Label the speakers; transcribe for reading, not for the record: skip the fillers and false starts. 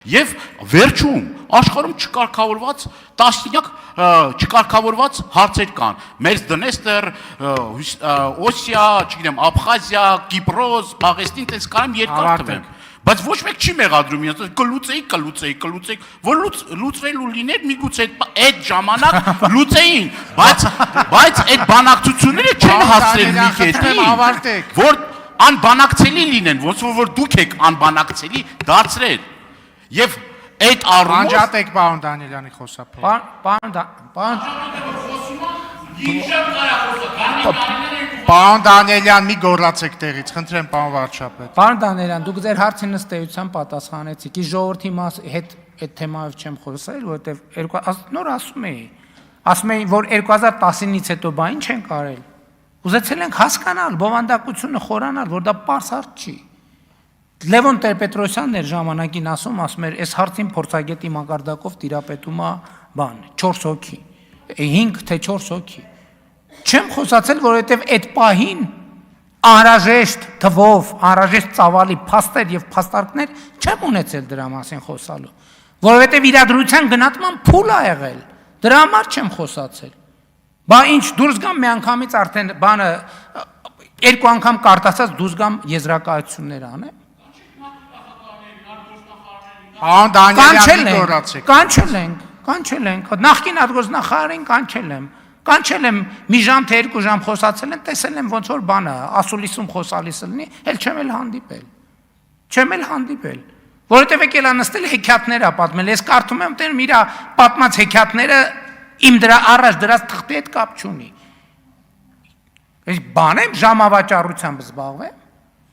Speaker 1: Եվ վերջում աշխարհում չկարգավորված տասնյակ չկարգավորված հարցեր կան։ Մերձ Դնեստր, Օսիա, չգիտեմ, Աբխազիա, Կիպրոս, Աղեստին, տես կարամ երկար տվեմ։ Բայց ոչ մեկ չի մեղադրում իրենց, կլուծեի, որ լուծվելու լիներ, միգուցե այդ ժամանակ լուծեին, բայց այդ բանակցությունները չեն հասցրել մի կետի, որ անբանակցելի լինեն, ոնց որ դուք եք անբանակցելի դարձրել։ Եվ այդ առումով
Speaker 2: Անջատեք պարոն Դանիելյանի խոսափողը։ Պարոն Դանիելյան, մի գոռացեք տեղից, խնդրեմ պարոն վարչապետ։
Speaker 3: Պարոն Դանիելյան, դուք ձեր հարցին ըստեյության պատասխանեցիք։ Իս ժողովրդի հետ այդ թեմայով չեմ խոսել, որովհետև նոր ասում էի, որ 2019-ից հետո բա ինչ ենք արել։ Ուզեցել ենք հասկանալ, բովանդակությունը խորանալ, որ դա պարզ հարց չի։ Լևոն Տեր-Պետրոսյանն էր ժամանակին ասում էր, այս հարցին փորձագետի մակարդակով տիրապետում է 4 հոգի, 5 թե 4 հոգի։ Չեմ խոսացել, որովհետև այդ պահին անհրաժեշտ թվով, անհրաժեշտ ծավալի փաստեր եւ փաստարկներ չեմ ունեցել դրա մասին խոսալու, որովհետև իրադրության գնահատման փուլ ա եղել։ Դրա համար չեմ խոսացել։ Բա ինչ դուրս գամ մի անգամից արդեն բանը երկու անգամ կարտացած դուրս գամ եզրակացություններ անեմ։
Speaker 2: Պարոն Դանիելյան, մի գոռացեք։
Speaker 3: Կանչել ենք, նախկին արտգործնախարարին կանչել եմ մի ժամ թե 2 ժամ խոսացել են, տեսել եմ ոնց որ բանը, ասուլիսում խոսալիս լինի, էլ չեմ էլ հանդիպել, որովհետև եկել ա նստել հեքիաթներ ա պատմել, ես կարդում եմ տերմ իրա պատմած հեքիաթները իմ դրա առաջ դրած թղթի հետ կապ չունի։ Ես բան եմ ժամավաճառությամբ զբաղվեմ,